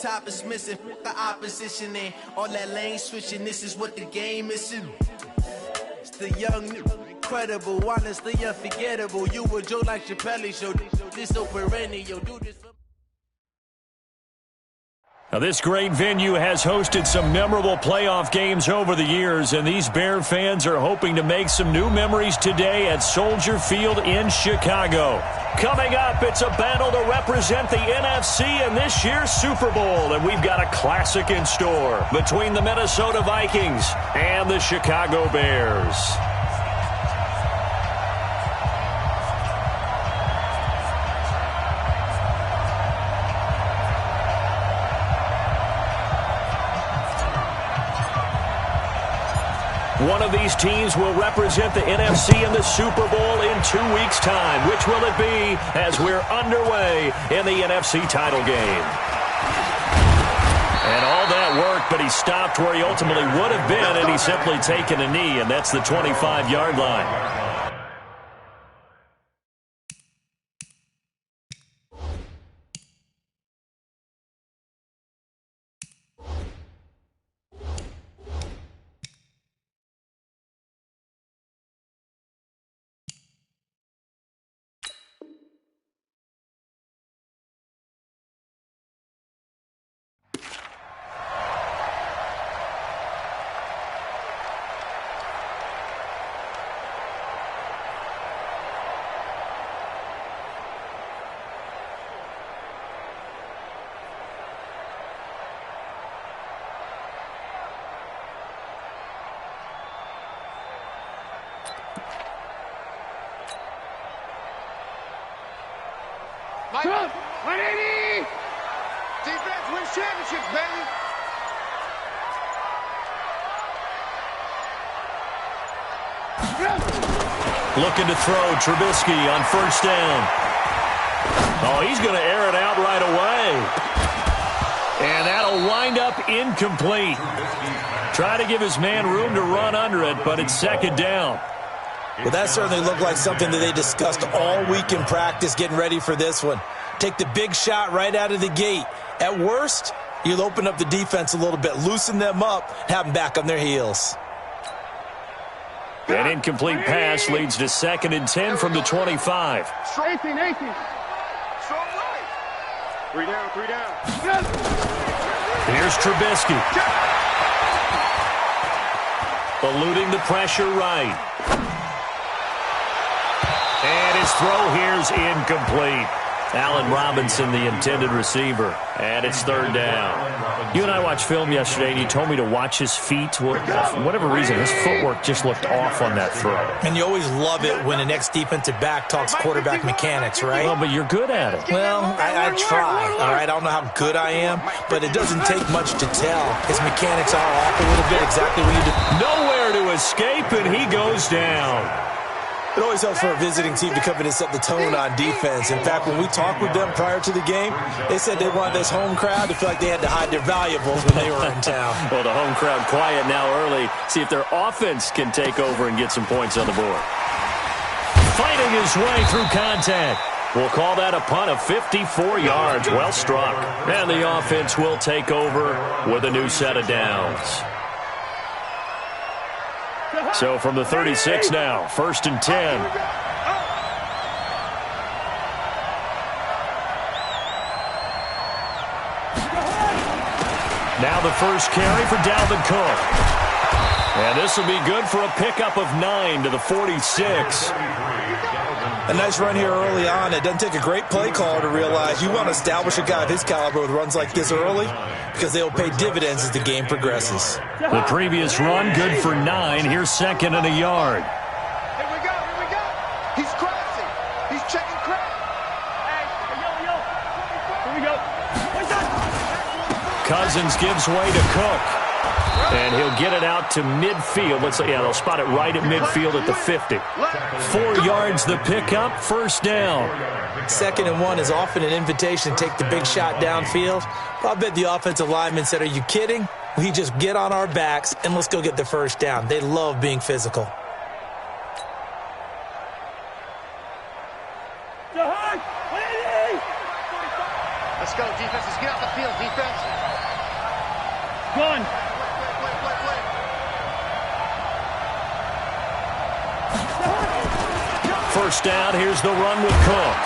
top is missing. The opposition and all that lane switching. This is what the game is. It's the young, incredible, honestly unforgettable. You were Joe like Chappelle show. This so perennial. Do this for. Now, this great venue has hosted some memorable playoff games over the years, and these Bear fans are hoping to make some new memories today at Soldier Field in Chicago. Coming up, it's a battle to represent the NFC in this year's Super Bowl, and we've got a classic in store between the Minnesota Vikings and the Chicago Bears. One of these teams will represent the NFC in the Super Bowl in 2 weeks' time. Which will it be as we're underway in the NFC title game? And all that work, but he stopped where he ultimately would have been, and he's simply taken a knee, and that's the 25-yard line. Trump, 180! Defense wins championships, baby! Looking to throw Trubisky on first down. Oh, he's going to air it out right away. And that'll wind up incomplete. Trying to give his man room to run under it, but it's second down. Well, that certainly looked like something that they discussed all week in practice getting ready for this one. Take the big shot right out of the gate. At worst, you'll open up the defense a little bit, loosen them up, have them back on their heels. An incomplete pass leads to 2nd and 10 from the 25. 18. Strong right. 3 down. Here's Trubisky. Eluding the pressure right. And his throw here's incomplete. Allen Robinson, the intended receiver. And it's 3rd down. You and I watched film yesterday, and you told me to watch his feet. Well, for whatever reason, his footwork just looked off on that throw. And you always love it when an ex-defensive back talks quarterback mechanics, right? Well, but you're good at it. Well, I try, all right? I don't know how good I am, but it doesn't take much to tell. His mechanics are off a little bit, exactly what you do. Nowhere to escape, and he goes down. It always helps for a visiting team to come in and set the tone on defense. In fact, when we talked with them prior to the game, they said they wanted this home crowd to feel like they had to hide their valuables when they were in town. Well, the home crowd quiet now early. See if their offense can take over and get some points on the board. Fighting his way through contact. We'll call that a punt of 54 yards. Well struck. And the offense will take over with a new set of downs. So from the 36 now, 1st and 10. Now the first carry for Dalvin Cook. And this will be good for a pickup of 9 to the 46. A nice run here early on. It doesn't take a great play caller to realize you want to establish a guy of his caliber with runs like this early because they will pay dividends as the game progresses. The previous run, good for 9. Here's 2nd and a yard. Here we go. He's crossing. He's checking crowd. Here we go. Cousins gives way to Cook. And he'll get it out to midfield. They'll spot it right at midfield at the 50. 4 yards the pickup, 1st down. 2nd and 1 is often an invitation to take the big shot downfield. I bet the offensive lineman said, "Are you kidding? We just get on our backs and let's go get the 1st down." They love being physical. Let's go, defense. Let's get off the field, defense. Gun. First down, here's the run with Cook.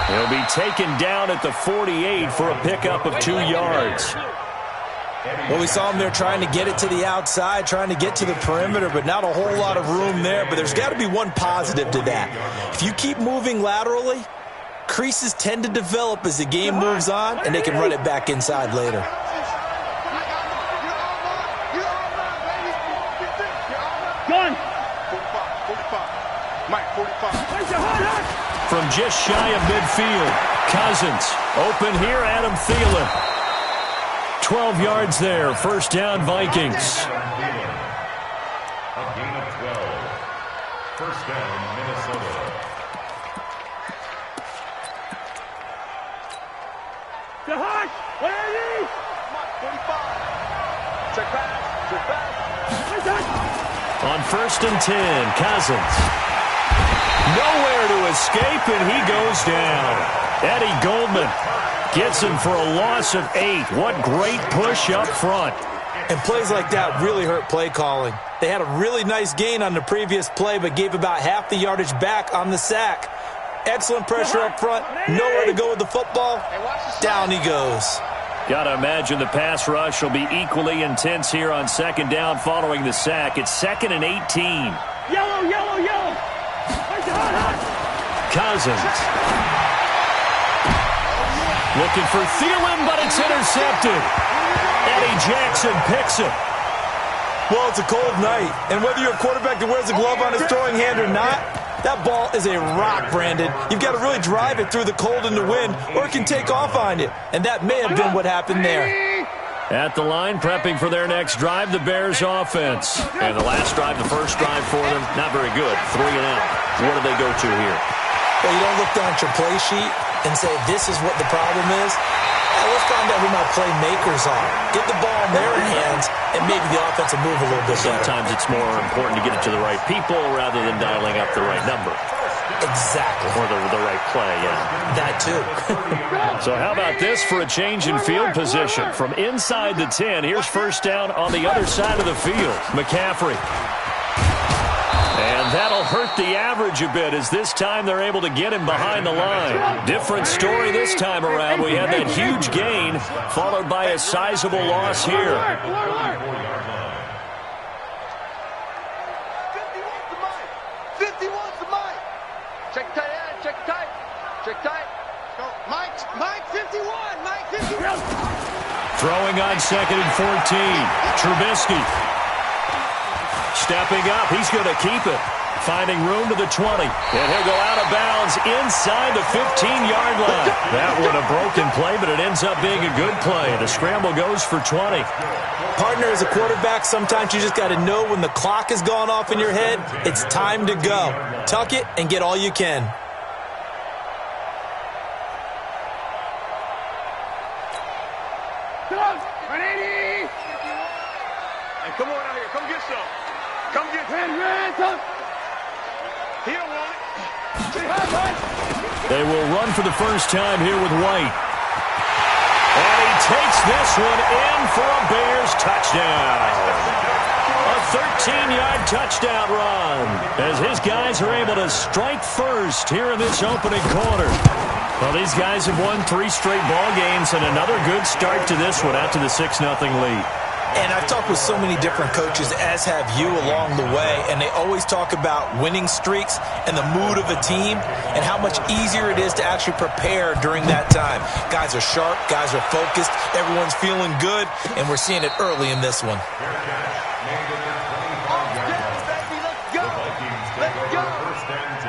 He'll be taken down at the 48 for a pickup of 2 yards. Well, we saw him there trying to get it to the outside, trying to get to the perimeter, but not a whole lot of room there. But there's got to be one positive to that. If you keep moving laterally, creases tend to develop as the game moves on, and they can run it back inside later. Gun. 45. Mike, 45. From just shy of midfield, Cousins. Open here, Adam Thielen. 12 yards there. First down, Vikings. A gain of 12. First down, Minnesota. The hot. 180. 45. Check pass. Check pass. On first and 10, Cousins. Nowhere to escape, and he goes down. Eddie Goldman gets him for a loss of 8. What great push up front. And plays like that really hurt play calling. They had a really nice gain on the previous play, but gave about half the yardage back on the sack. Excellent pressure up front. Nowhere to go with the football. Down he goes. Gotta imagine the pass rush will be equally intense here on second down following the sack. It's 2nd and 18. Yellow, yellow, yellow. Cousins. Looking for Thielen, but it's intercepted. Eddie Jackson picks it. Well, it's a cold night, and whether you're a quarterback that wears a glove on his throwing hand or not, that ball is a rock, Brandon. You've got to really drive it through the cold and the wind, or it can take off on you. And that may have been what happened there. At the line, prepping for their next drive, the Bears offense. And the last drive, the first drive for them, not very good. 3 and out. What do they go to here? Well, you don't look down at your play sheet and say, this is what the problem is. Let's find out who my playmakers are. Get the ball in their hands, and maybe the offense will move a little bit better. Sometimes it's more important to get it to the right people rather than dialing up the right number. Exactly. Or the right play, yeah. That too. So how about this for a change in field position? From inside the 10, here's first down on the other side of the field. McCaffrey. And that'll hurt the average a bit as this time they're able to get him behind the line. Different story this time around. We had that huge gain followed by a sizable loss here. 51's the Mike. Check tight end. Check tight. Check tight. Go. Mike 51. Mike 51. Throwing on 2nd and 14. Trubisky. Stepping up, he's going to keep it. Finding room to the 20. And he'll go out of bounds inside the 15-yard line. That one a broken play, but it ends up being a good play. The scramble goes for 20. Partner, as a quarterback, sometimes you just got to know when the clock has gone off in your head, it's time to go. Tuck it and get all you can. Hey, come on out here. Come get some. Come get some. He don't want it. They will run for the first time here with White. And he takes this one in for a Bears touchdown. A 13-yard touchdown run as his guys are able to strike first here in this opening quarter. Well, these guys have won 3 straight ball games and another good start to this one out to the 6-0 lead. And I've talked with so many different coaches, as have you, along the way, and they always talk about winning streaks and the mood of a team and how much easier it is to actually prepare during that time. Guys are sharp, guys are focused, everyone's feeling good, and we're seeing it early in this one. First and 10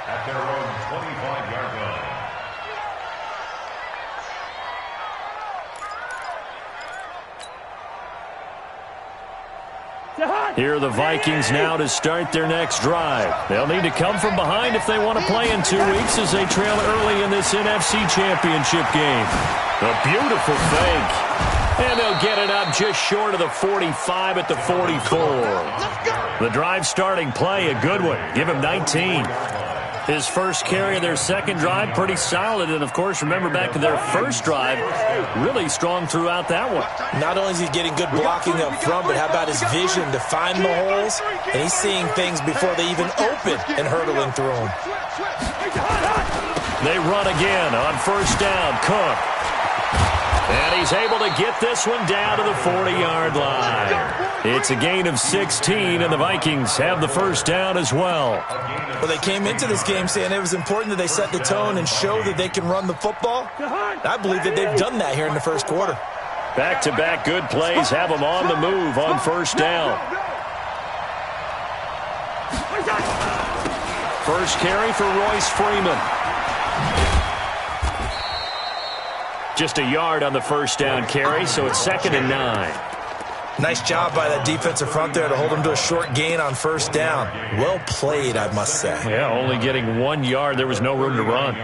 at their own 25-yard line. Here are the Vikings now to start their next drive. They'll need to come from behind if they want to play in 2 weeks as they trail early in this NFC Championship game. A beautiful fake. And they'll get it up just short of the 45 at the 44. The drive starting play, a good one. Give him 19. His first carry of their second drive, pretty solid. And, of course, remember back to their first drive, really strong throughout that one. Not only is he getting good blocking up front, but how about his vision to find the holes? And he's seeing things before they even open and hurdling through them. They run again on first down. Cook. And he's able to get this one down to the 40-yard line. It's a gain of 16, and the Vikings have the first down as well. Well, they came into this game saying it was important that they set the tone and show that they can run the football. I believe that they've done that here in the first quarter. Back-to-back good plays have them on the move on first down. First carry for Royce Freeman. Just a yard on the first down carry, so it's 2nd and 9. Nice job by that defensive front there to hold him to a short gain on first down. Well played, I must say. Yeah, only getting 1 yard. There was no room to run.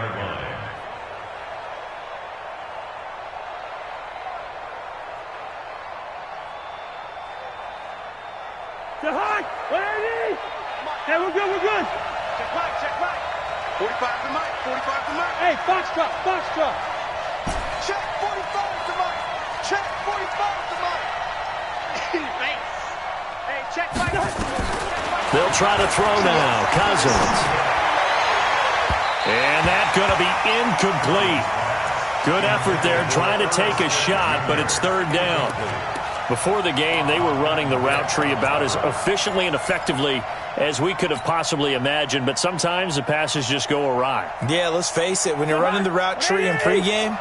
Hey, we're good, we're good. Check back. 45 to Mike, 45 to Mike. Hey, box drop. Check 45 to Mike. Check 45 to Mike. Hey, check Mike. They'll try to throw now. Cousins. And that's going to be incomplete. Good effort there trying to take a shot, but it's 3rd down. Before the game, they were running the route tree about as efficiently and effectively as we could have possibly imagined, but sometimes the passes just go awry. Yeah, let's face it. When you're running the route tree in pregame,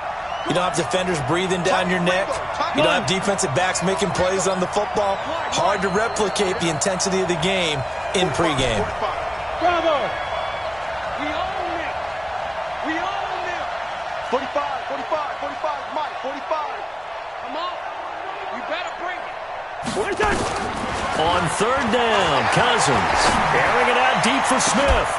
you don't have defenders breathing down your neck. You don't have defensive backs making plays on the football. Hard to replicate the intensity of the game in pregame. Bravo. We own it. 45, Mike, 45. Come on. You better bring it. On 3rd down, Cousins airing it out deep for Smith.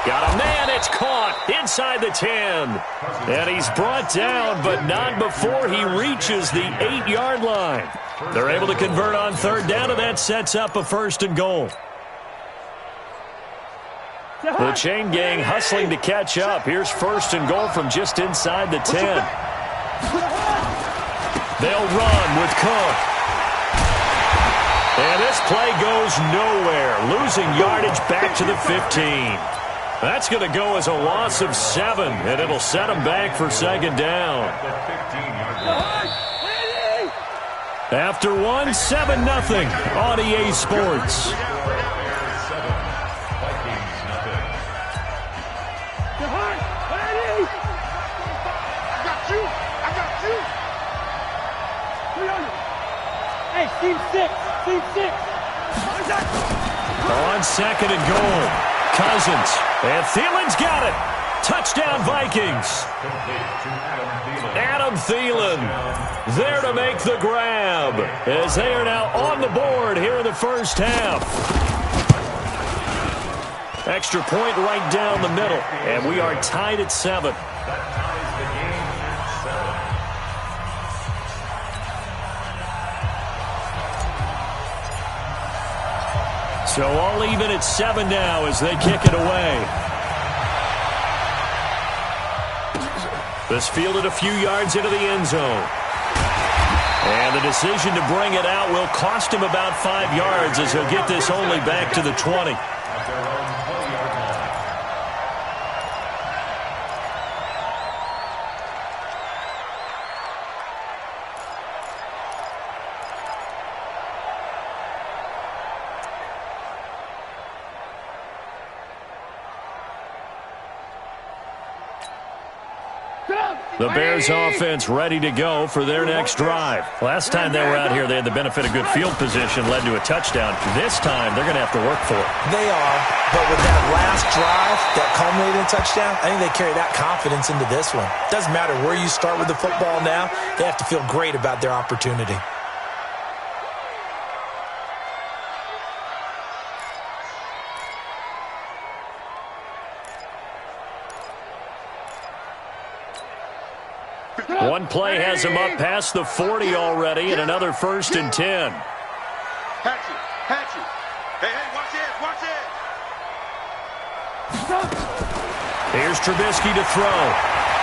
Got a man, it's caught inside the 10. And he's brought down, but not before he reaches the 8-yard line. They're able to convert on 3rd down, and that sets up a 1st and goal. The chain gang hustling to catch up. Here's 1st and goal from just inside the 10. They'll run with Cook. And this play goes nowhere, losing yardage back to the 15. That's going to go as a loss of 7, and it'll set them back for 2nd down. After 1, 7-0 on EA Sports. Hey, team 6. On 2nd and goal, Cousins. And Thielen's got it. Touchdown, Vikings. Adam Thielen there to make the grab as they are now on the board here in the first half. Extra point right down the middle, and we are tied at 7. So all even at 7 now as they kick it away. This fielded a few yards into the end zone. And the decision to bring it out will cost him about 5 yards as he'll get this only back to the 20. The Bears offense ready to go for their next drive. Last time they were out here, they had the benefit of good field position, led to a touchdown. This time, they're going to have to work for it. They are, but with that last drive that culminated in a touchdown, I think they carry that confidence into this one. Doesn't matter where you start with the football now, they have to feel great about their opportunity. One play has him up past the 40 already, and another 1st and 10. Hatchet. Hey, watch Here's Trubisky to throw.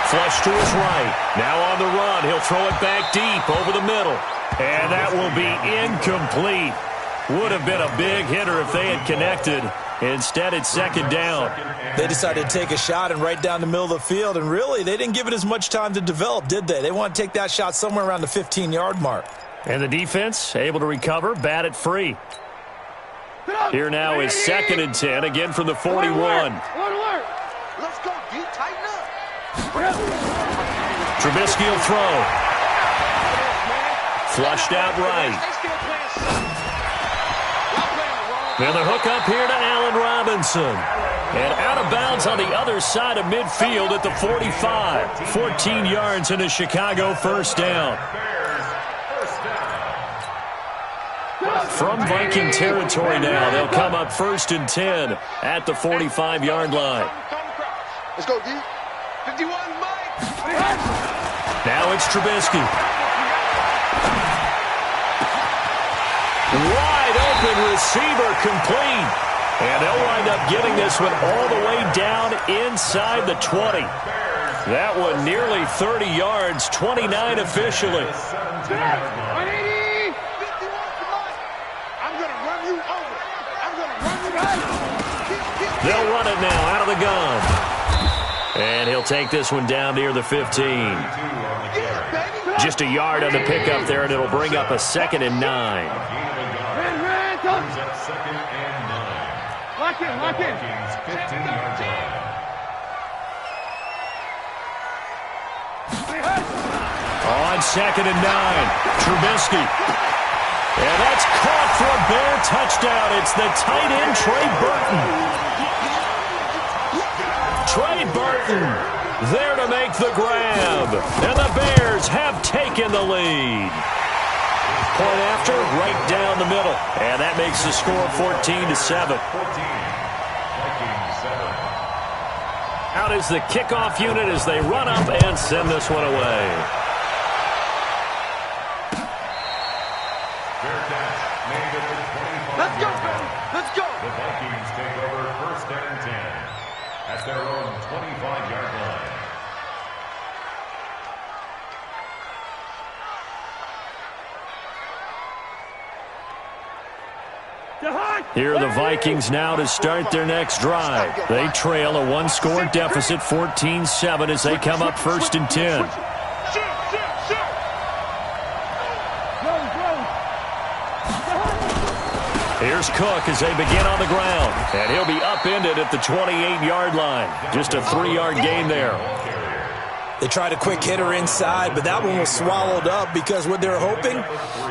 Flush to his right. Now on the run. He'll throw it back deep over the middle. And that will be incomplete. Would have been a big hitter if they had connected. Instead, it's second down. They decided to take a shot and right down the middle of the field, and really, they didn't give it as much time to develop, did they? They want to take that shot somewhere around the 15-yard mark. And the defense able to recover, bat it free. Here now is 2nd and 10, again from the 41. Let's go, D. Tighten up. Trubisky will throw. Flushed out right. And the hook up here to Allen Robinson. And out of bounds on the other side of midfield at the 45. 14 yards into Chicago, first down. From Viking territory now, they'll come up 1st and 10 at the 45-yard line. Let's go, D. 51, Mike. Now it's Trubisky. Wide open receiver complete. And they'll wind up getting this one all the way down inside the 20. That one nearly 30 yards, 29 officially. They'll run it now out of the gun. And he'll take this one down near the 15. Just a yard on the pickup there, and it'll bring up a 2nd and 9. Lock in, lock in. 15 yards line. On 2nd and 9, Trubisky. And that's caught for a Bear touchdown. It's the tight end, Trey Burton. Trey Burton there to make the grab. And the Bears have taken the lead. Point after, right down the middle. And that makes the score 14-7. Out is the kickoff unit as they run up and send this one away. Let's go, baby. Let's go. The Vikings take over 1st and 10 at their own 25-yard line. Here are the Vikings now to start their next drive. They trail a one-score deficit, 14-7, as they come up 1st and 10. Here's Cook as they begin on the ground. And he'll be upended at the 28-yard line. Just a 3-yard gain there. They tried a quick hitter inside, but that one was swallowed up because what they're hoping,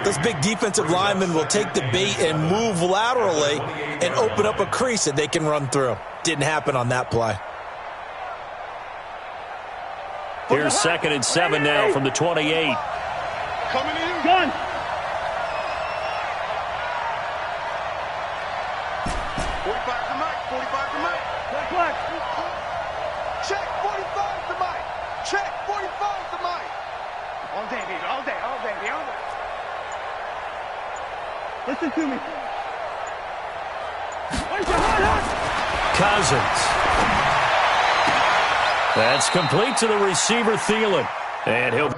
those big defensive linemen will take the bait and move laterally and open up a crease that they can run through. Didn't happen on that play. Here's 2nd and 7 now from the 28. Coming in. Gun. Check 45 to Mike. Check 45 to Mike. All day, baby. All day, all day, all day. Listen to me. Cousins. That's complete to the receiver, Thielen. And he'll...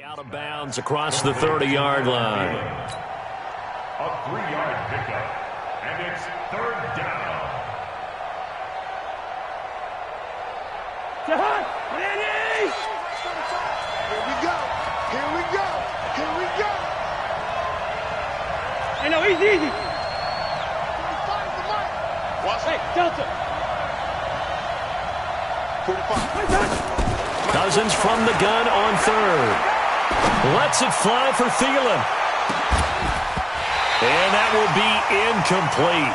Out of bounds across the 30-yard line. A 3-yard pickup, and it's 3rd down. Here we go. Here we go. Here we go. Hey, no, easy. 45 the mic. Hey, Delta. 45. Cousins from the gun on 3rd. Lets it fly for Thielen. And that will be incomplete.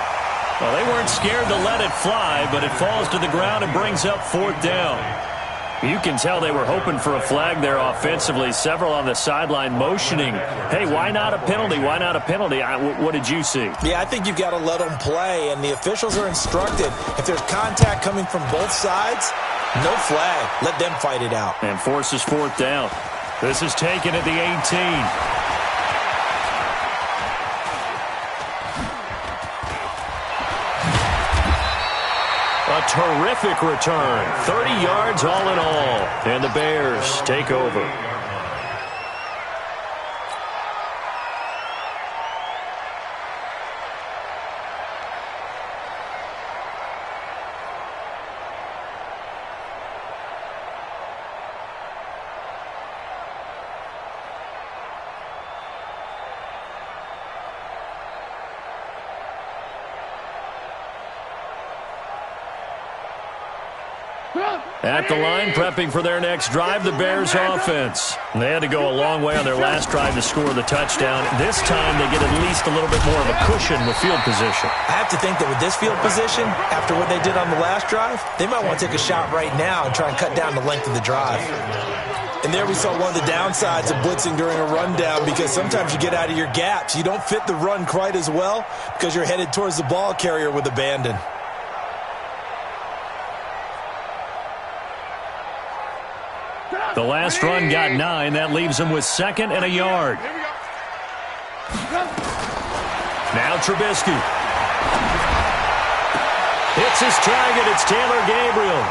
Well, they weren't scared to let it fly, but it falls to the ground and brings up 4th down. You can tell they were hoping for a flag there offensively. Several on the sideline motioning, hey, why not a penalty? Why not a penalty? What did you see? Yeah, I think you've got to let them play, and the officials are instructed. If there's contact coming from both sides, no flag. Let them fight it out. And forces 4th down. This is taken at the 18. A terrific return. 30 yards all in all. And the Bears take over. At the line, prepping for their next drive, the Bears offense. They had to go a long way on their last drive to score the touchdown. This time, they get at least a little bit more of a cushion with field position. I have to think that with this field position, after what they did on the last drive, they might want to take a shot right now and try and cut down the length of the drive. And there we saw one of the downsides of blitzing during a rundown, because sometimes you get out of your gaps. You don't fit the run quite as well because you're headed towards the ball carrier with abandon. The last run got 9. That leaves them with 2nd and a yard. Now Trubisky. Hits his target. It's Taylor Gabriel.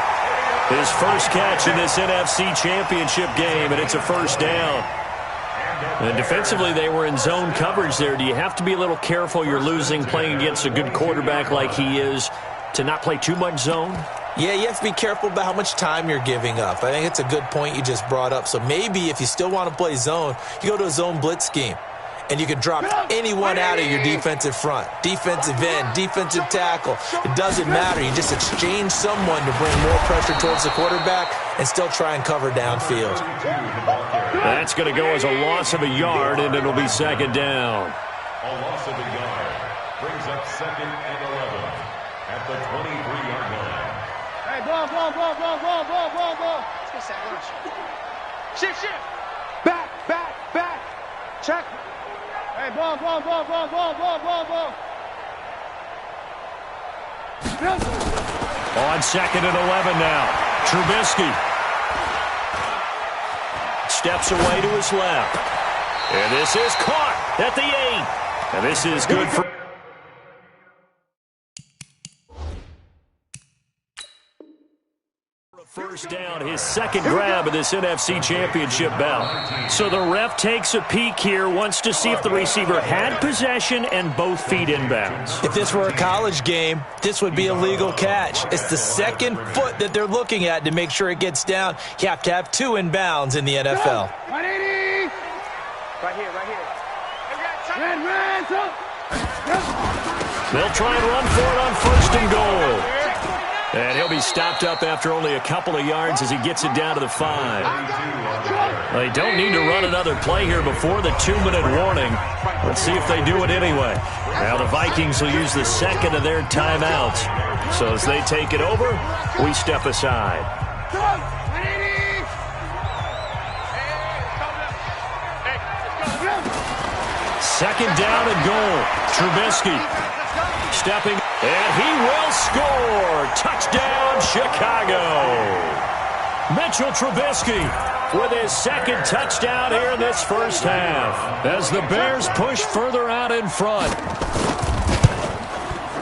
His first catch in this NFC Championship game, and it's a 1st down. And defensively, they were in zone coverage there. Do you have to be a little careful? You're losing playing against a good quarterback like he is to not play too much zone? Yeah, you have to be careful about how much time you're giving up. I think it's a good point you just brought up. So maybe if you still want to play zone, you go to a zone blitz scheme. And you can drop anyone out of your defensive front. Defensive end, defensive tackle. It doesn't matter. You just exchange someone to bring more pressure towards the quarterback and still try and cover downfield. That's going to go as a loss of a yard, and it'll be 2nd down. A loss of a yard brings up 2nd and 11 at the 23-yard line. Hey, ball. Let's get sack lunch. Shift. Back. Check. Hey, ball. On 2nd and 11 now. Trubisky steps away to his left. And this is caught at the 8. And this is good for... First down, his 2nd grab of this NFC Championship bout. So the ref takes a peek here, wants to see if the receiver had possession and both feet inbounds. If this were a college game, this would be a legal catch. It's the 2nd foot that they're looking at to make sure it gets down. You have to have 2 inbounds in the NFL. 180. Right here. Red, They'll try and run for it on 1st and goal. And he'll be stopped up after only a couple of yards as he gets it down to the 5. They don't need to run another play here before the 2-minute warning. Let's see if they do it anyway. Now the Vikings will use the 2nd of their timeouts. So as they take it over, we step aside. 2nd down and goal. Trubisky stepping, and he will score. Touchdown, Chicago. Mitchell Trubisky with his 2nd touchdown here in this first half as the Bears push further out in front.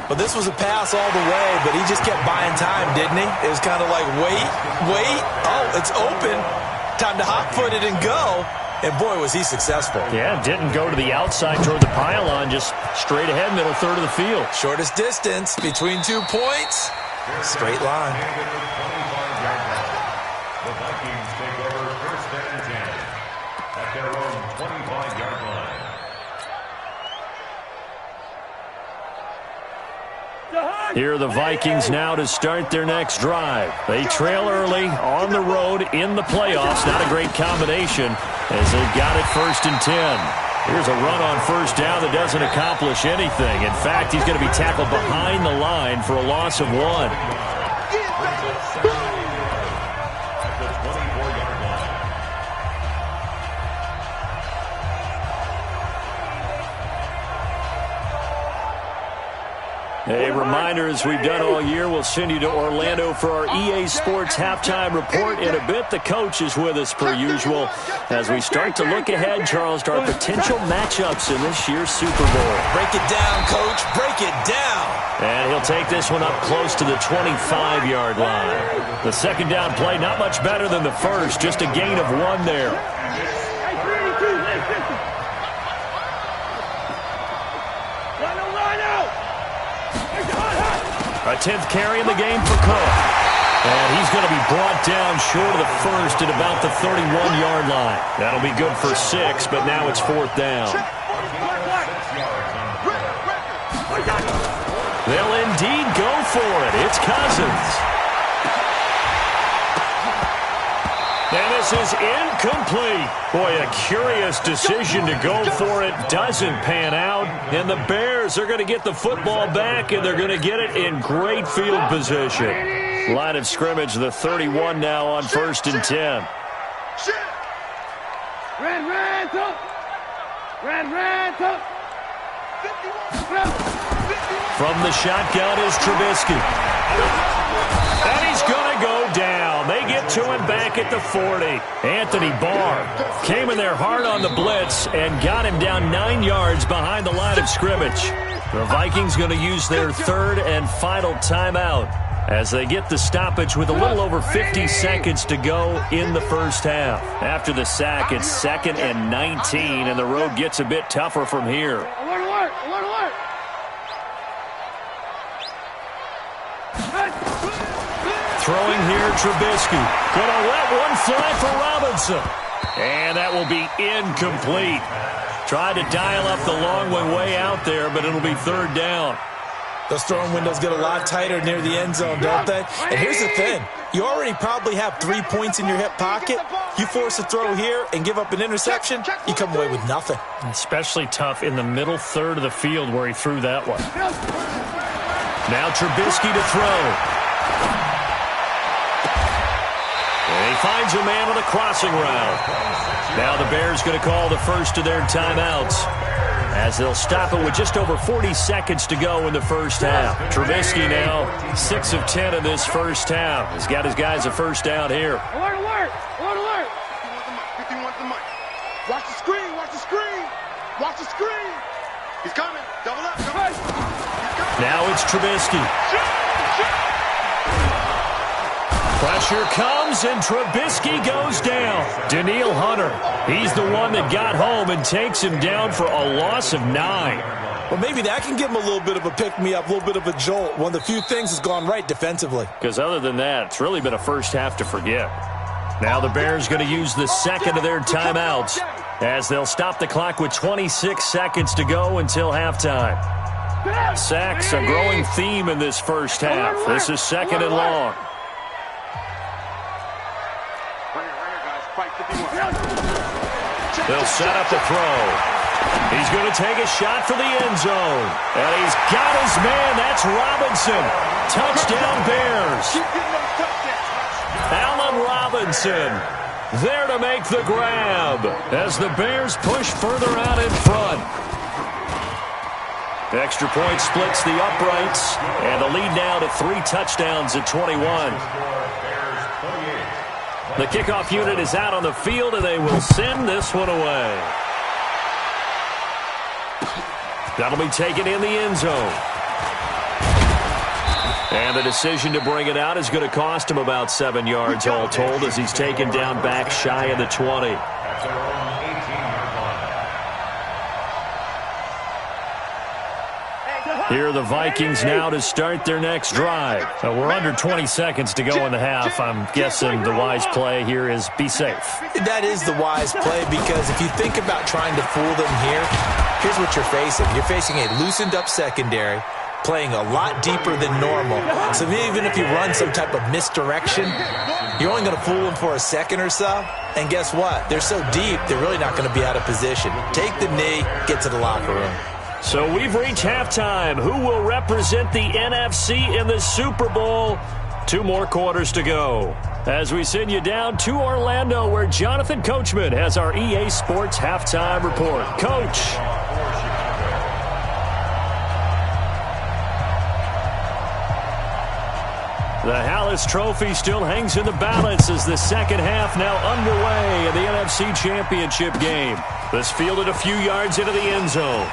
Well, this was a pass all the way, but he just kept buying time, didn't he? It was kind of like, wait. Oh, it's open. Time to hot-foot it and go. And boy, was he successful. Yeah, didn't go to the outside toward the pylon, just straight ahead, middle third of the field. Shortest distance between 2 points. Straight line. The Vikings take over first and 10 at their own 25-yard line. Here are the Vikings now to start their next drive. They trail early on the road in the playoffs. Not a great combination as they've got it first and 10. Here's a run on first down that doesn't accomplish anything. In fact, he's going to be tackled behind the line for a loss of 1. A reminder, as we've done all year, we'll send you to Orlando for our EA Sports halftime report in a bit. The coach is with us per usual as we start to look ahead, Charles, to our potential matchups in this year's Super Bowl. Break it down, Coach. Break it down. And he'll take this one up close to the 25-yard line. The second down play, not much better than the first, just a gain of 1 there. A 10th carry in the game for Cook. And he's going to be brought down short of the first at about the 31-yard line. That'll be good for 6, but now it's 4th down. They'll indeed go for it. It's Cousins. And this is incomplete. Boy, a curious decision to go for it. Doesn't pan out. And the Bears are going to get the football back, and they're going to get it in great field position. Line of scrimmage, the 31 now on first and 10. From the shotgun is Trubisky. And he's going to go down. They get to him back at the 40. Anthony Barr came in there hard on the blitz and got him down 9 yards behind the line of scrimmage. The Vikings going to use their third and final timeout as they get the stoppage with a little over 50 seconds to go in the first half. After the sack, it's 2nd and 19, and the road gets a bit tougher from here. Alert, alert, alert, alert. Throwing here, Trubisky. Gonna let one fly for Robinson. And that will be incomplete. Tried to dial up the long one way out there, but it'll be 3rd down. Those throwing windows get a lot tighter near the end zone, don't they? And here's the thing. You already probably have 3 points in your hip pocket. You force a throw here and give up an interception, you come away with nothing. Especially tough in the middle third of the field where he threw that one. Now Trubisky to throw. And he finds a man on a crossing route. Now the Bears going to call the first of their timeouts as they'll stop it with just over 40 seconds to go in the first half. Trubisky now 6 of 10 in this first half. He's got his guys a first down here. Alert, alert, alert, alert. 51 to the mic. Watch the screen, watch the screen. Watch the screen. He's coming. Double up, double up. Now it's Trubisky. Pressure comes, and Trubisky goes down. Danielle Hunter, he's the one that got home and takes him down for a loss of 9. Well, maybe that can give him a little bit of a pick-me-up, a little bit of a jolt. One of the few things has gone right defensively. Because other than that, it's really been a first half to forget. Now the Bears going to use the second of their timeouts as they'll stop the clock with 26 seconds to go until halftime. Sacks, a growing theme in this first half. This is 2nd and long. They'll set up the throw. He's going to take a shot for the end zone. And he's got his man. That's Robinson. Touchdown Bears. Allen Robinson there to make the grab as the Bears push further out in front. The extra point splits the uprights, and the lead now to 3 touchdowns at 21. The kickoff unit is out on the field, and they will send this one away. That'll be taken in the end zone. And the decision to bring it out is going to cost him about 7 yards all told as he's taken down back shy of the 20. Here are the Vikings now to start their next drive. We're under 20 seconds to go in the half. I'm guessing the wise play here is be safe. That is the wise play, because if you think about trying to fool them here, here's what you're facing. You're facing a loosened up secondary, playing a lot deeper than normal. So even if you run some type of misdirection, you're only going to fool them for a second or so. And guess what? They're so deep, they're really not going to be out of position. Take the knee, get to the locker room. So we've reached halftime. Who will represent the NFC in the Super Bowl? 2 more quarters to go. As we send you down to Orlando, where Jonathan Coachman has our EA Sports halftime report. Coach. The Hallis Trophy still hangs in the balance as the second half now underway in the NFC Championship game. This fielded a few yards into the end zone.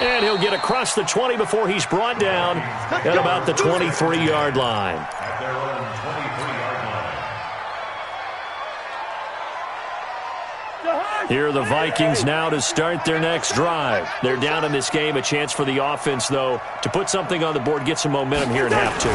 And he'll get across the 20 before he's brought down at about the 23-yard line. At their own 23-yard line. Here are the Vikings now to start their next drive. They're down in this game. A chance for the offense, though, to put something on the board, get some momentum here in half 2.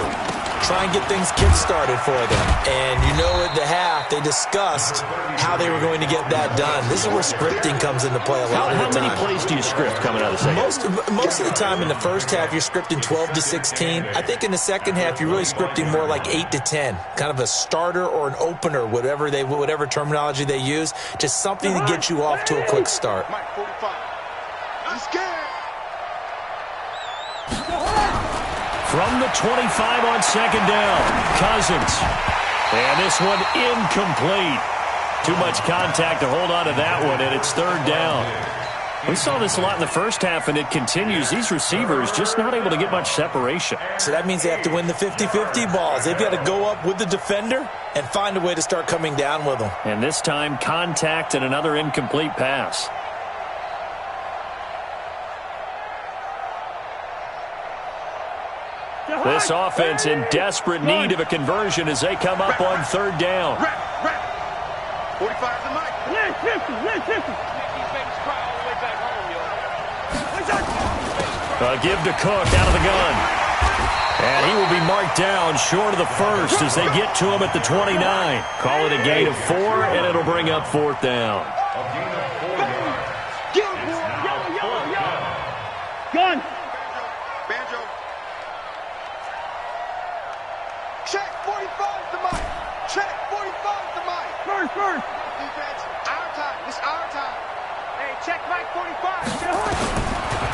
Try and get things kick-started for them. And you know at the half, they discussed how they were going to get that done. This is where scripting comes into play a lot of the time. How many plays do you script coming out of the second? Most of the time in the first half, you're scripting 12 to 16. I think in the second half, you're really scripting more like 8 to 10. Kind of a starter or an opener, whatever terminology they use. Just something to get you off to a quick start. Mike, 45. He's scared. From the 25 on second down, Cousins. And this one incomplete. Too much contact to hold on to that one, and it's third down. We saw this a lot in the first half, and it continues. These receivers just not able to get much separation. So that means they have to win the 50-50 balls. They've got to go up with the defender and find a way to start coming down with them. And this time, contact and another incomplete pass. This offense in desperate need of a conversion as they come up on third down. 45 to Mike. Give to Cook out of the gun. And he will be marked down short of the first as they get to him at the 29. Call it a gain of 4, and it'll bring up fourth down. Gun. Banjo. Check 45 to Mike. Check 45 to Mike. First. Defense, our time. This our time. Hey, check Mike 45.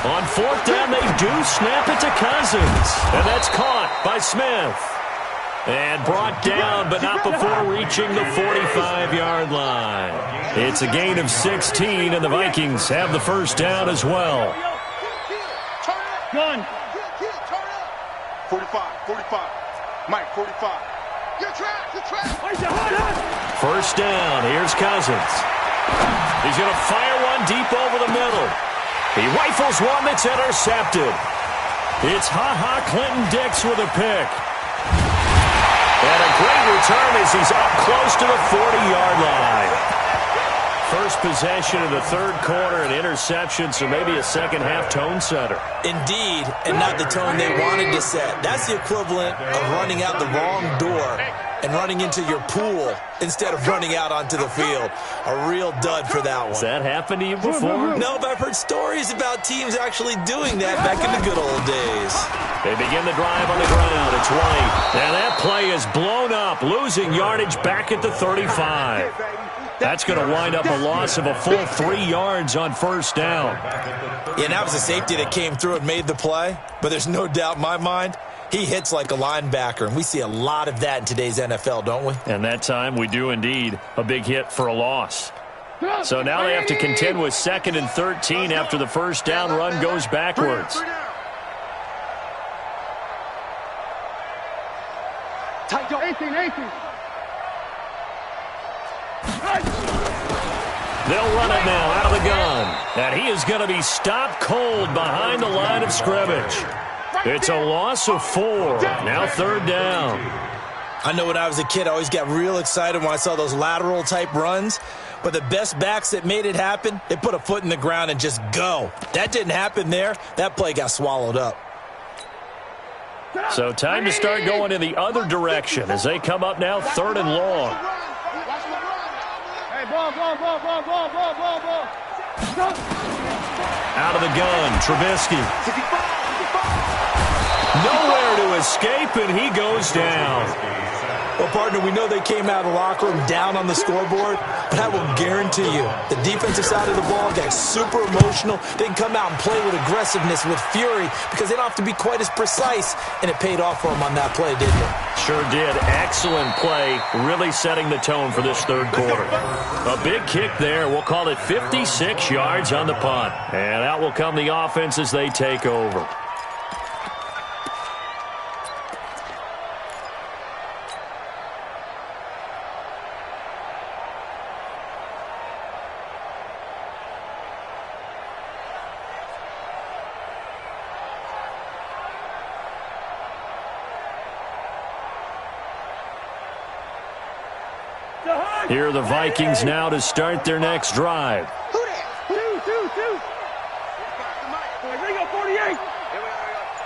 On fourth down, they do snap it to Cousins. And that's caught by Smith. And brought down, but not before reaching the 45-yard line. It's a gain of 16, and the Vikings have the first down as well. Gun. 45. Mike, 45. You're trapped. First down, here's Cousins. He's going to fire one deep over the middle. He rifles one that's intercepted. It's Clinton-Dix with a pick. And a great return as he's up close to the 40-yard line. First possession of the third quarter, an interception, so maybe a second-half tone setter. Indeed, and not the tone they wanted to set. That's the equivalent of running out the wrong door and running into your pool instead of running out onto the field. A real dud for that one. Has that happened to you before? No, but I've heard stories about teams actually doing that back in the good old days. They begin the drive on the ground. It's White. And that play is blown up, losing yardage back at the 35. That's going to wind up a loss of a full 3 yards on first down. Yeah, and that was a safety that came through and made the play. But there's no doubt in my mind, he hits like a linebacker. And we see a lot of that in today's NFL, don't we? And that time we do indeed. A big hit for a loss. So now they have to contend with 2nd and 13 after the first down run goes backwards. Tight 18. They'll run it now out of the gun. And he is going to be stopped cold behind the line of scrimmage. It's a loss of 4. Now third down. I know when I was a kid, I always got real excited when I saw those lateral-type runs. But the best backs that made it happen, they put a foot in the ground and just go. That didn't happen there. That play got swallowed up. So time to start going in the other direction as they come up now 3rd and long. Hey, ball. Out of the gun, Trubisky. Nowhere to escape, and he goes down. Well, partner, we know they came out of the locker room down on the scoreboard, but I will guarantee you the defensive side of the ball got super emotional. They can come out and play with aggressiveness, with fury, because they don't have to be quite as precise, and it paid off for them on that play, didn't it? Sure did. Excellent play, really setting the tone for this 3rd quarter. A big kick there. We'll call it 56 yards on the punt. And out will come the offense as they take over. Here are the Vikings now to start their next drive. Two. Ringo, 48.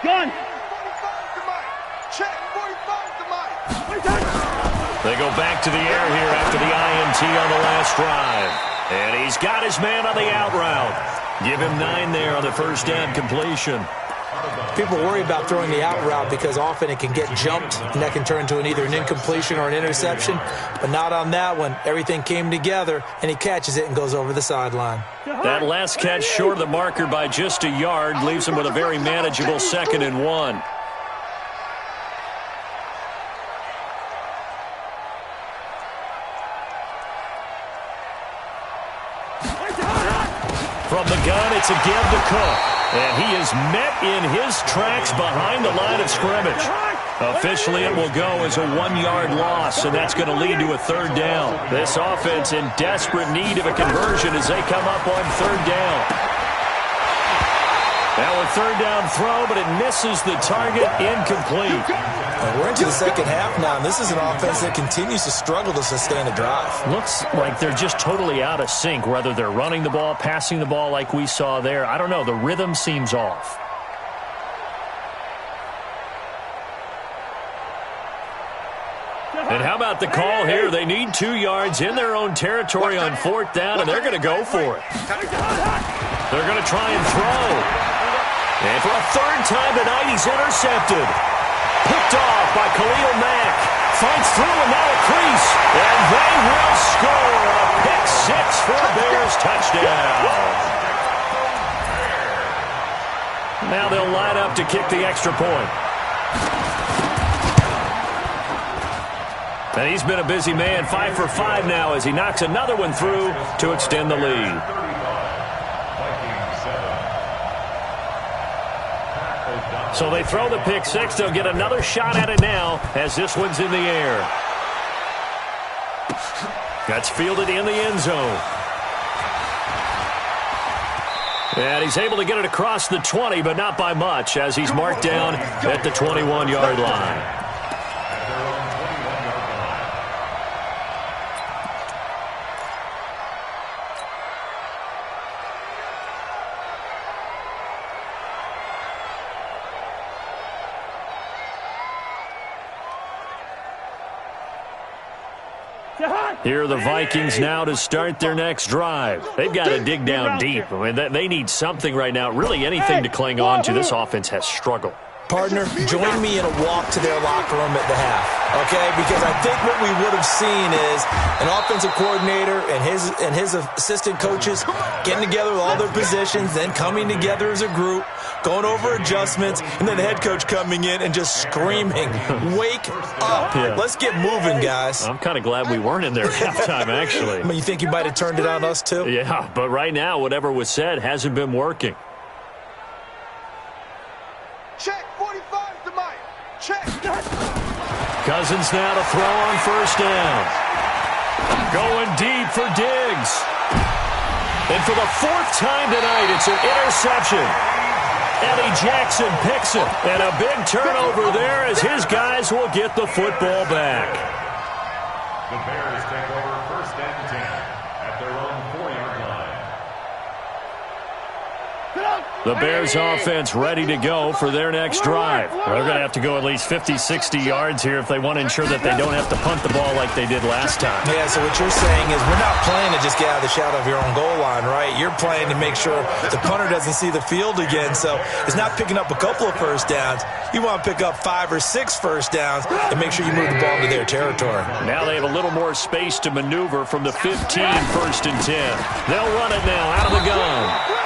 Gun. 45 to Mike. Check, 45 to Mike. They go back to the air here after the INT on the last drive. And he's got his man on the out route. Give him 9 there on the first down completion. People worry about throwing the out route because often it can get jumped, and that can turn into either an incompletion or an interception. But not on that one. Everything came together, and he catches it and goes over the sideline. That last catch short of the marker by just a yard leaves him with a very manageable 2nd and 1. From the gun, it's a give to Cook. And he is met in his tracks behind the line of scrimmage. Officially, it will go as a 1-yard loss, and that's going to lead to a 3rd down. This offense in desperate need of a conversion as they come up on 3rd down. Now a 3rd down throw, but it misses the target, incomplete. And we're into the second half now, and this is an offense that continues to struggle to sustain a drive. Looks like they're just totally out of sync, whether they're running the ball, passing the ball like we saw there. I don't know. The rhythm seems off. And how about the call here? They need 2 yards in their own territory on 4th down, and they're going to go for it. They're going to try and throw. And for a 3rd time tonight, he's intercepted. Picked off by Khalil Mack. Finds through and now a crease. And they will score a pick 6 for a Bears touchdown. Now they'll line up to kick the extra point. And he's been a busy man, 5 for 5 now as he knocks another one through to extend the lead. So they throw the pick 6. They'll get another shot at it now as this one's in the air. That's fielded in the end zone. And he's able to get it across the 20, but not by much as he's marked down at the 21-yard line. Here are the Vikings now to start their next drive. They've got to dig down deep. I mean, they need something right now, really anything to cling on to. This offense has struggled. Partner, join me in a walk to their locker room at the half, okay? Because I think what we would have seen is an offensive coordinator and his assistant coaches getting together with all their positions, then coming together as a group, going over adjustments, and then the head coach coming in and just screaming, "Wake up. Yeah. Let's get moving, guys." I'm kind of glad we weren't in there at halftime, actually. I mean, you think you might have turned it on us, too? Yeah, but right now, whatever was said hasn't been working. Check, 45 to Mike. Check. Cousins now to throw on 1st down. Going deep for Diggs. And for the 4th time tonight, it's an interception. Eddie Jackson picks it. And a big turnover there as his guys will get the football back. The Bears take over 1st and 10 at their own 4-yard line. The Bears offense ready to go for their next drive. They're going to have to go at least 50, 60 yards here if they want to ensure that they don't have to punt the ball like they did last time. Yeah, so what you're saying is we're not playing to just get out of the shadow of your own goal line, right? You're playing to make sure the punter doesn't see the field again. So it's not picking up a couple of first downs. You want to pick up 5 or 6 first downs and make sure you move the ball into their territory. Now they have a little more space to maneuver from the 15, 1st and 10. They'll run it now out of the gun.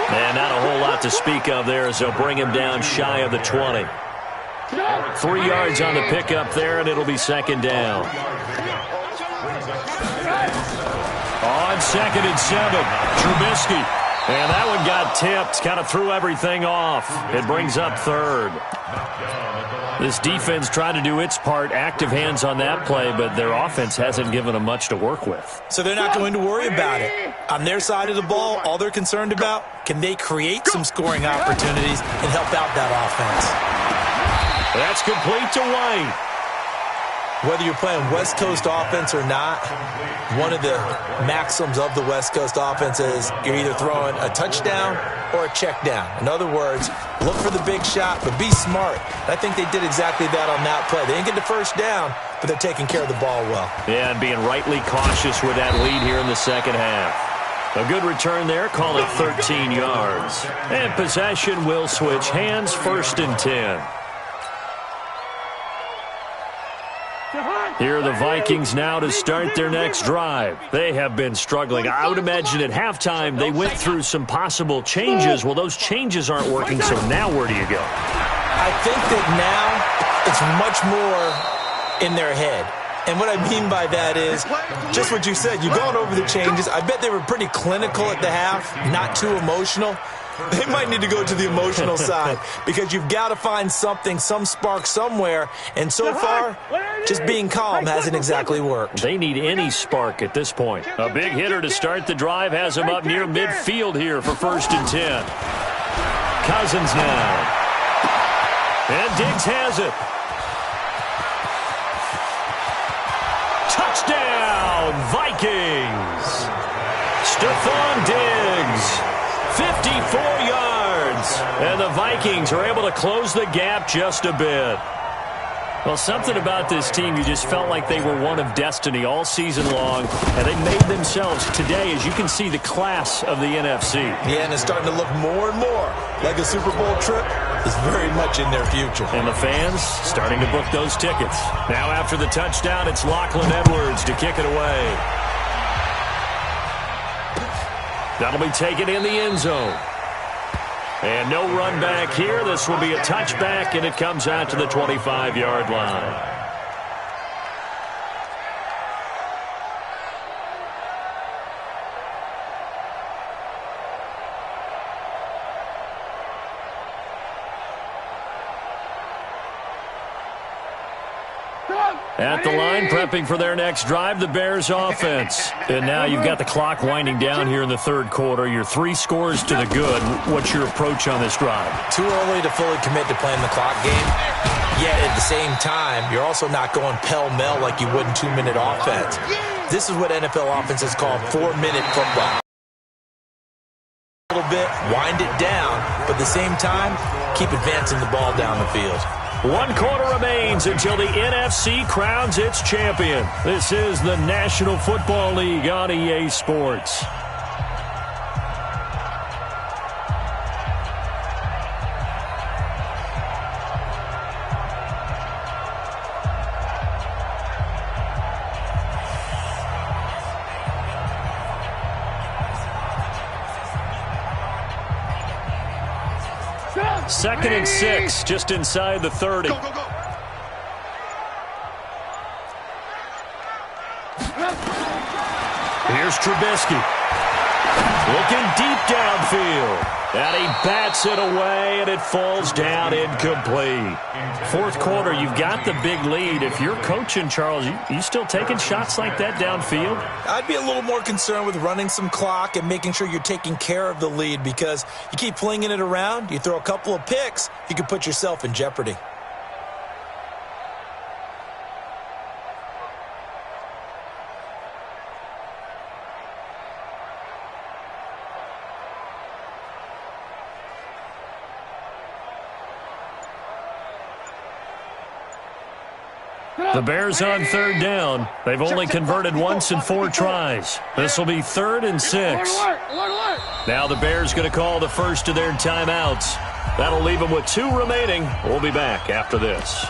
And not a whole lot to speak of there as they'll bring him down shy of the 20. 3 yards on the pickup there, and it'll be 2nd down. On 2nd and 7, Trubisky. And that one got tipped, kind of threw everything off. It brings up 3rd. This defense tried to do its part, active hands on that play, but their offense hasn't given them much to work with. So they're not going to worry about it. On their side of the ball, all they're concerned about, can they create some scoring opportunities and help out that offense? That's complete to White. Whether you're playing West Coast offense or not, one of the maxims of the West Coast offense is you're either throwing a touchdown or a check down. In other words, look for the big shot, but be smart. And I think they did exactly that on that play. They didn't get the first down, but they're taking care of the ball well. Yeah, and being rightly cautious with that lead here in the second half. A good return there, call it 13 yards. And possession will switch hands, 1st and 10. Here are the Vikings now to start their next drive. They have been struggling. I would imagine at halftime they went through some possible changes. Well, those changes aren't working, so now where do you go? I think that now it's much more in their head. And what I mean by that is just what you said. You're going over the changes. I bet they were pretty clinical at the half, not too emotional. They might need to go to the emotional side because you've got to find something, some spark somewhere. And so far, just being calm hasn't exactly worked. They need any spark at this point. A big hitter to start the drive has him up near midfield here for 1st and 10. Cousins now. And Diggs has it. Touchdown, Vikings. Stephon Diggs. 54 yards. And the Vikings are able to close the gap just a bit. Well, something about this team, you just felt like they were one of destiny all season long, and they made themselves today, as you can see, the class of the NFC. Yeah, and it's starting to look more and more like a Super Bowl trip is very much in their future. And the fans starting to book those tickets. Now after the touchdown, it's Lachlan Edwards to kick it away. That'll be taken in the end zone. And no run back here. This will be a touchback, and it comes out to the 25-yard line. At the line, prepping for their next drive, the Bears offense. And now you've got the clock winding down here in the third quarter. You're 3 scores to the good. What's your approach on this drive? Too early to fully commit to playing the clock game. Yet at the same time, you're also not going pell-mell like you would in 2-minute offense. This is what NFL offenses call 4-minute football. A little bit, wind it down, but at the same time, keep advancing the ball down the field. 1 quarter remains until the NFC crowns its champion. This is the National Football League on EA Sports. Second and 6, just inside the 30. Go, go, go. Here's Trubisky. Looking deep downfield. And he bats it away, and it falls down incomplete. Fourth quarter, you've got the big lead. If you're coaching, Charles, you still taking shots like that downfield? I'd be a little more concerned with running some clock and making sure you're taking care of the lead, because you keep flinging it around, you throw a couple of picks, you can put yourself in jeopardy. The Bears on third down. They've only converted once in 4 tries. This will be 3rd and 6. Now the Bears going to call the first of their timeouts. That'll leave them with 2 remaining. We'll be back after this.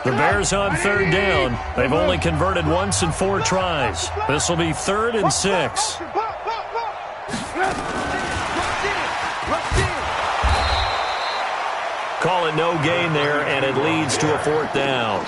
The Bears on third down. They've only converted once in 4 tries. This will be 3rd and 6. Call it no gain there, and it leads to a 4th down.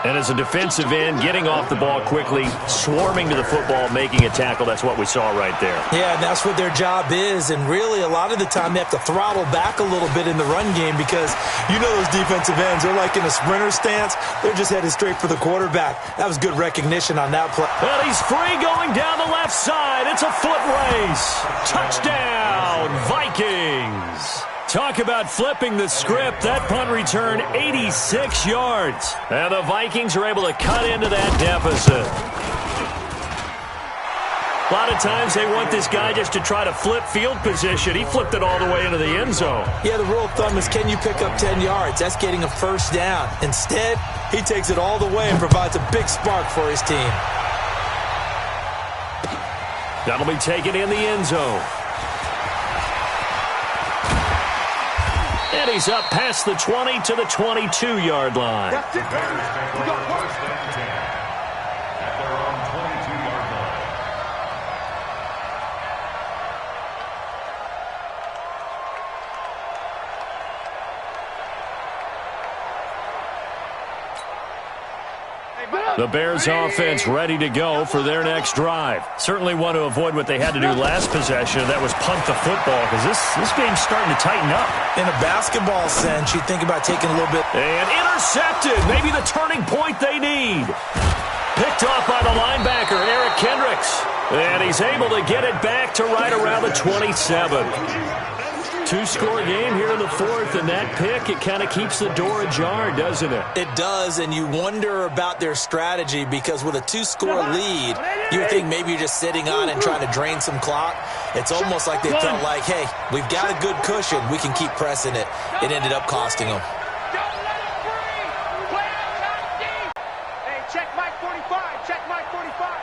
And as a defensive end, getting off the ball quickly, swarming to the football, making a tackle, that's what we saw right there. Yeah, and that's what their job is. And really, a lot of the time, they have to throttle back a little bit in the run game, because you know those defensive ends, they're like in a sprinter stance. They're just headed straight for the quarterback. That was good recognition on that play. And he's free going down the left side. It's a foot race. Touchdown, Vikings. Talk about flipping the script. That punt return, 86 yards. And the Vikings are able to cut into that deficit. A lot of times they want this guy just to try to flip field position. He flipped it all the way into the end zone. Yeah, the rule of thumb is, can you pick up 10 yards? That's getting a first down. Instead, he takes it all the way and provides a big spark for his team. That'll be taken in the end zone. And he's up past the 20 to the 22-yard line. That's it, baby. We got work. At their own 22-yard line. The Bears offense ready to go for their next drive. Certainly want to avoid what they had to do last possession. That was punt the football, because this game's starting to tighten up. In a basketball sense, you think about taking a little bit. And intercepted. Maybe the turning point they need. Picked off by the linebacker, Eric Kendricks. And he's able to get it back to right around the 27. 2-score game here in the 4th, and that pick, it kind of keeps the door ajar, doesn't it? It does, and you wonder about their strategy, because with a 2-score lead, you would think maybe you're just sitting on and trying to drain some clock. It's almost like they felt like, hey, we've got a good cushion. We can keep pressing it. It ended up costing them. Hey, check Mike 45. Check Mike 45.